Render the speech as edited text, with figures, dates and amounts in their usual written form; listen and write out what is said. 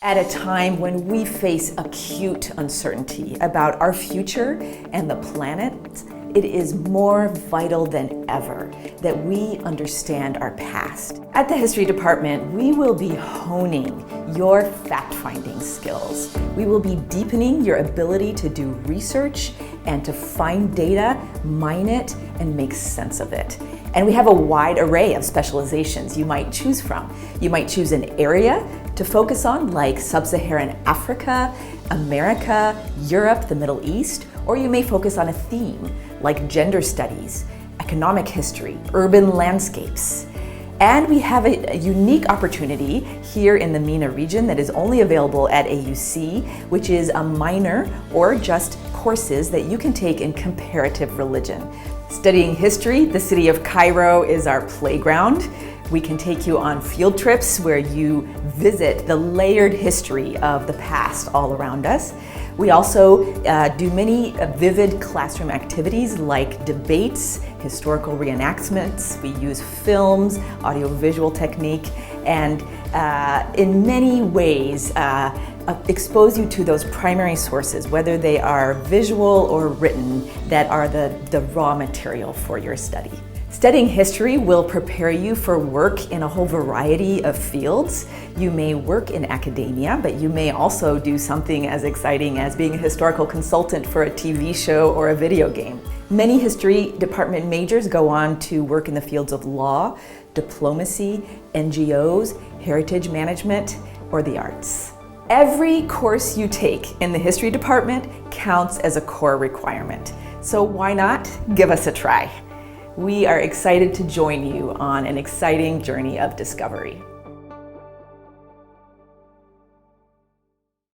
At a time when we face acute uncertainty about our future and the planet, it is more vital than ever that we understand our past. At the History Department, we will be honing your fact-finding skills. We will be deepening your ability to do research and to find data, mine it, and make sense of it. And we have a wide array of specializations you might choose from. You might choose an area to focus on, like Sub-Saharan Africa, America, Europe, the Middle East, or you may focus on a theme like gender studies, economic history, urban landscapes. And we have a unique opportunity here in the MENA region that is only available at AUC, which is a minor or just courses that you can take in comparative religion. Studying history, the city of Cairo is our playground. We can take you on field trips where you visit the layered history of the past all around us. We also do many vivid classroom activities like debates, historical reenactments. We use films, audiovisual technique, and in many ways expose you to those primary sources, whether they are visual or written, that are the raw material for your study. Studying history will prepare you for work in a whole variety of fields. You may work in academia, but you may also do something as exciting as being a historical consultant for a TV show or a video game. Many history department majors go on to work in the fields of law, diplomacy, NGOs, heritage management, or the arts. Every course you take in the history department counts as a core requirement. So why not give us a try? We are excited to join you on an exciting journey of discovery.